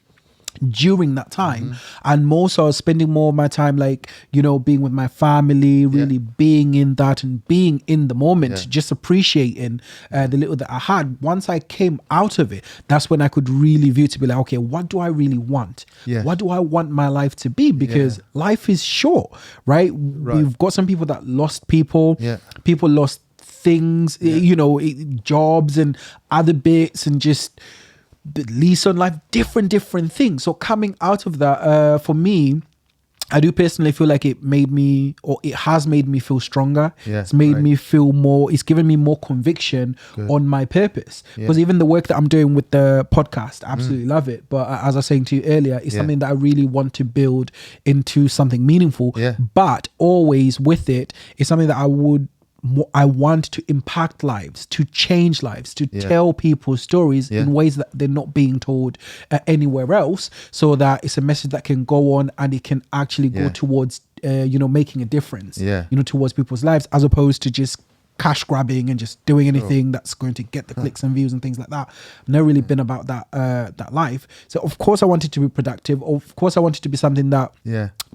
during that time, and more so spending more of my time, like, you know, being with my family, really being in that and being in the moment, just appreciating the little that I had. Once I came out of it, that's when I could really view to be like, okay, what do I really want? What do I want my life to be? Because life is short, right? We've got some people that lost people, people lost things, you know, jobs and other bits, and just the lease on life, different things. So coming out of that, for me, I do personally feel like it made me, or it has made me feel stronger. It's made me feel more, it's given me more conviction on my purpose. Because even the work that I'm doing with the podcast, I absolutely love it. But as I was saying to you earlier, it's something that I really want to build into something meaningful. But always with it, it's something that I want to impact lives, to change lives, to tell people stories in ways that they're not being told anywhere else, so that it's a message that can go on and it can actually go towards, you know, making a difference, you know, towards people's lives, as opposed to just cash grabbing and just doing anything that's going to get the clicks and views and things like that. I've never really been about that life. So of course I wanted to be productive. Of course I wanted to be something that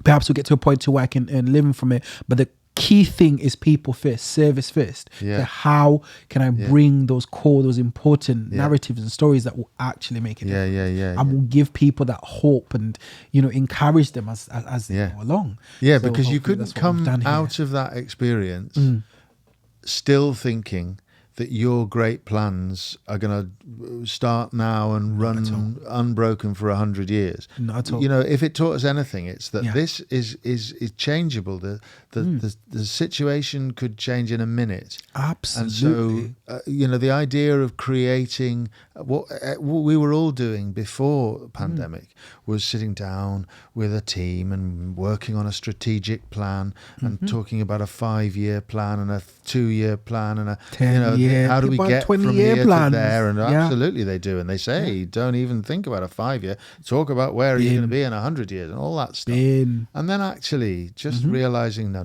perhaps will get to a point to where I can earn living from it. But the key thing is people first, service first. So how can I bring those core, those important narratives and stories that will actually make it and will give people that hope and, you know, encourage them as they go along. So because you couldn't come out of that experience still thinking that your great plans are going to start now and run unbroken for 100 years. Not at all. You know, if it taught us anything, it's that this is changeable. The situation could change in a minute. Absolutely. And so, you know, the idea of creating what we were all doing before the pandemic was sitting down with a team and working on a strategic plan and talking about a 5-year plan and a 2-year plan and a 10-year. How do we get from here plans to there? And absolutely they do. And they say, don't even think about a 5-year. Talk about where are you going to be in 100 years and all that stuff. And then actually just realizing, no.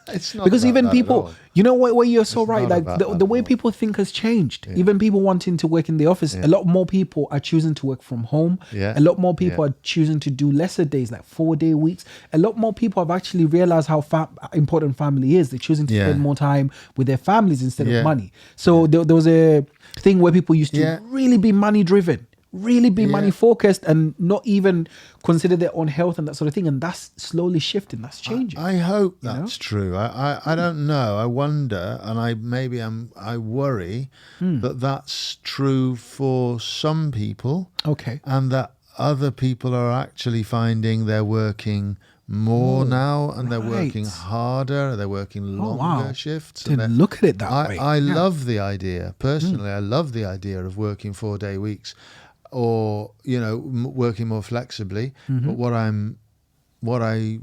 It's not, because even people, you know what, you're so right, like the way people think has changed. Even people wanting to work in the office, a lot more people are choosing to work from home. A lot more people are choosing to do lesser days, like 4-day weeks. A lot more people have actually realized how important family is. They're choosing to spend more time with their families instead of money. So there was a thing where people used to really be money driven, really be money focused, and not even consider their own health and that sort of thing. And that's slowly shifting. That's changing. I hope that's true. I don't know. I wonder, and I worry that that's true for some people. Okay. And that other people are actually finding they're working more now, and they're working harder, they're working longer shifts. Didn't look at it that way. I love the idea, personally, I love the idea of working 4-day weeks, or, you know, working more flexibly. But what I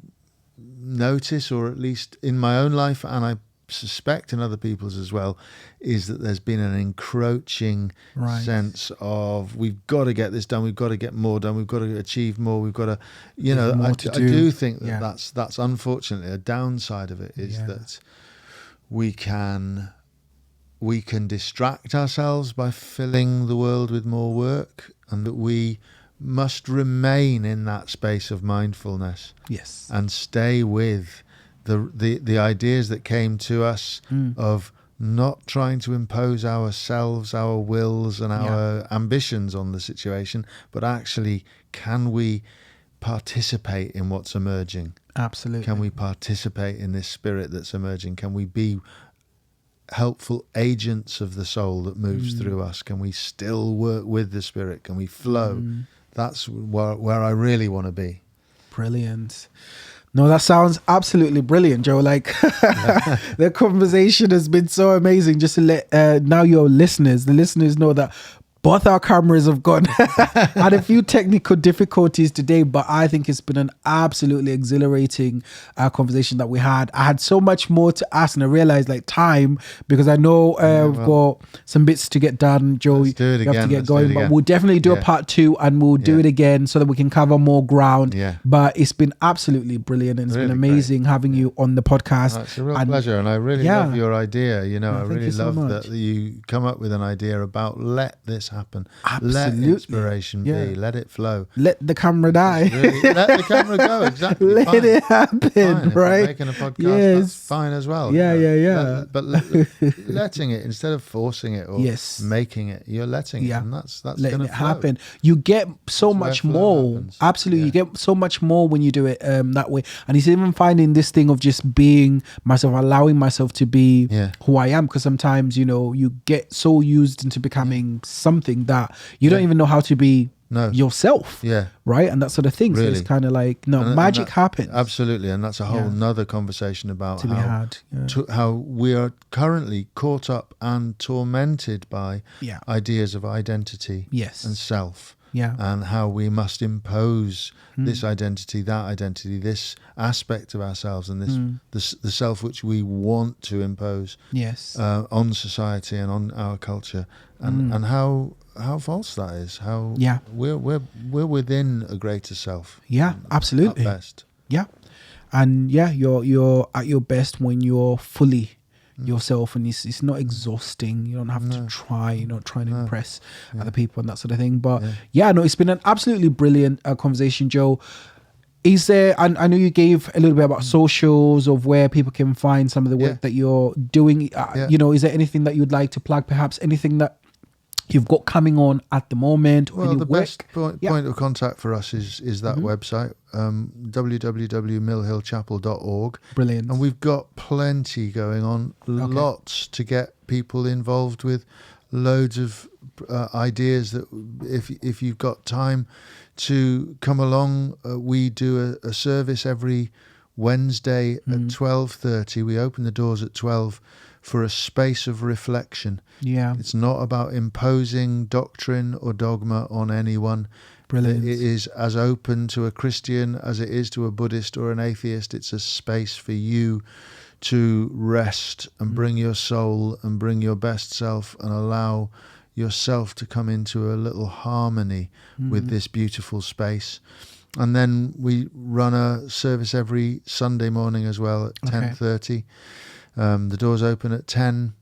notice, or at least in my own life, and I suspect in other people's as well, is that there's been an encroaching sense of, we've got to get this done, we've got to get more done, we've got to achieve more, we've got to, you know, I do think that that's unfortunately a downside of it, is that we can distract ourselves by filling the world with more work, and that we must remain in that space of mindfulness and stay with the ideas that came to us of not trying to impose ourselves, our wills and our ambitions on the situation, but actually, can we participate in what's emerging? Absolutely. Can we participate in this spirit that's emerging? Can we be helpful agents of the soul that moves through us? Can we still work with the spirit? Can we flow? That's where I really want to be. Brilliant. No, that sounds absolutely brilliant, Joe. Like the conversation has been so amazing. Just to let now the listeners know that both our cameras have gone. Had a few technical difficulties today, but I think it's been an absolutely exhilarating conversation that we had. I had so much more to ask, and I realized like time, because I know we've got some bits to get done. Joe, you have to get going, but we'll definitely do a part 2, and we'll do it again so that we can cover more ground. But it's been absolutely brilliant, and it's been amazing having you on the podcast. It's a real pleasure, and I really love your idea. You know, I really love that you come up with an idea about let this happen. Absolutely. Let inspiration be. Let it flow. Let the camera die. Let the camera go. Exactly. Let it happen. Fine. Right. If we're making a podcast, that's fine as well. Yeah. But letting it instead of forcing it or making it, you're letting it, and that's going to happen. You get so much more. Absolutely, you get so much more when you do it that way. And he's even finding this thing of just being myself, allowing myself to be who I am. Because sometimes, you know, you get so used into becoming something that you don't even know how to be yourself. Right. And that sort of thing. Really? So it's kind of like, magic happens. Absolutely. And that's a whole nother conversation about how we are currently caught up and tormented by ideas of identity and self. And how we must impose this identity, that identity, this aspect of ourselves, and this the self which we want to impose on society and on our culture, and how false that is. How we're within a greater self. Absolutely. At best. And you're at your best when you're fully yourself, and it's not exhausting. You don't have to try. You're not trying to impress other people and that sort of thing. But it's been an absolutely brilliant conversation, Joe. Is there, I know you gave a little bit about socials of where people can find some of the work that you're doing. You know, is there anything that you'd like to plug? Perhaps anything that you've got coming on at the moment? Well, the best point of contact for us is that website, www.millhillchapel.org. Brilliant. And we've got plenty going on, lots to get people involved with, loads of ideas that if you've got time to come along, we do a service every Wednesday at 12:30. We open the doors at 12 for a space of reflection. It's not about imposing doctrine or dogma on anyone. Brilliant. It is as open to a Christian as it is to a Buddhist or an atheist. It's a space for you to rest and bring your soul and bring your best self and allow yourself to come into a little harmony with this beautiful space. And then we run a service every Sunday morning as well at 10:30. The doors open at 10.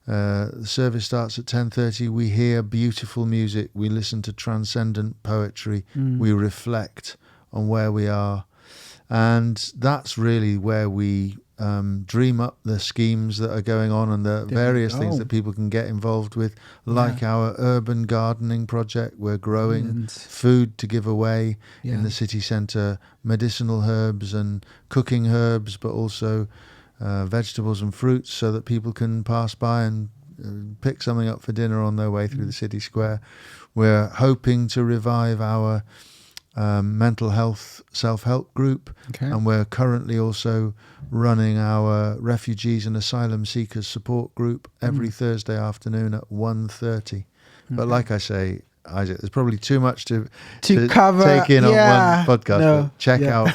The service starts at 10:30. We hear beautiful music. We listen to transcendent poetry. We reflect on where we are. And that's really where we dream up the schemes that are going on and the various things that people can get involved with, like our urban gardening project. We're growing food to give away in the city centre, medicinal herbs and cooking herbs, but also vegetables and fruits, so that people can pass by and pick something up for dinner on their way through the city square. We're hoping to revive our mental health self-help group, and we're currently also running our refugees and asylum seekers support group every Thursday afternoon at 1:30. But like I say, Isaac, there's probably too much to cover, take in on one podcast. Check out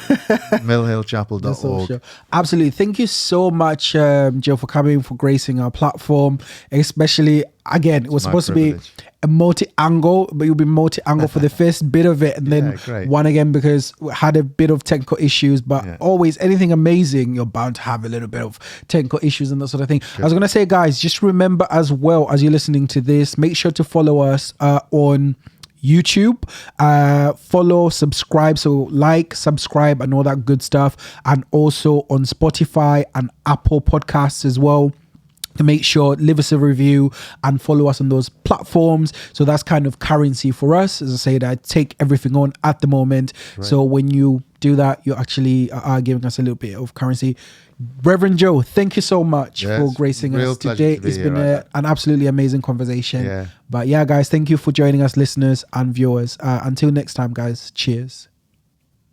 millhillchapel.org. Absolutely. Thank you so much, Joe, for coming, for gracing our platform. Especially, again, it was supposed to be a multi-angle, but you'll be multi-angle for the first bit of it, and then one again because we had a bit of technical issues. But always, anything amazing, you're bound to have a little bit of technical issues and that sort of thing. I was going to say, guys, just remember as well as you're listening to this, make sure to follow us on YouTube, follow, subscribe, so like, subscribe and all that good stuff, and also on Spotify and Apple Podcasts as well. To make sure, leave us a review and follow us on those platforms. So that's kind of currency for us. As I said, I take everything on at the moment. So when you do that, you actually are giving us a little bit of currency. Reverend Jo, thank you so much for gracing us today. It's been an absolutely amazing conversation. But guys, thank you for joining us, listeners and viewers. Until next time, guys, cheers.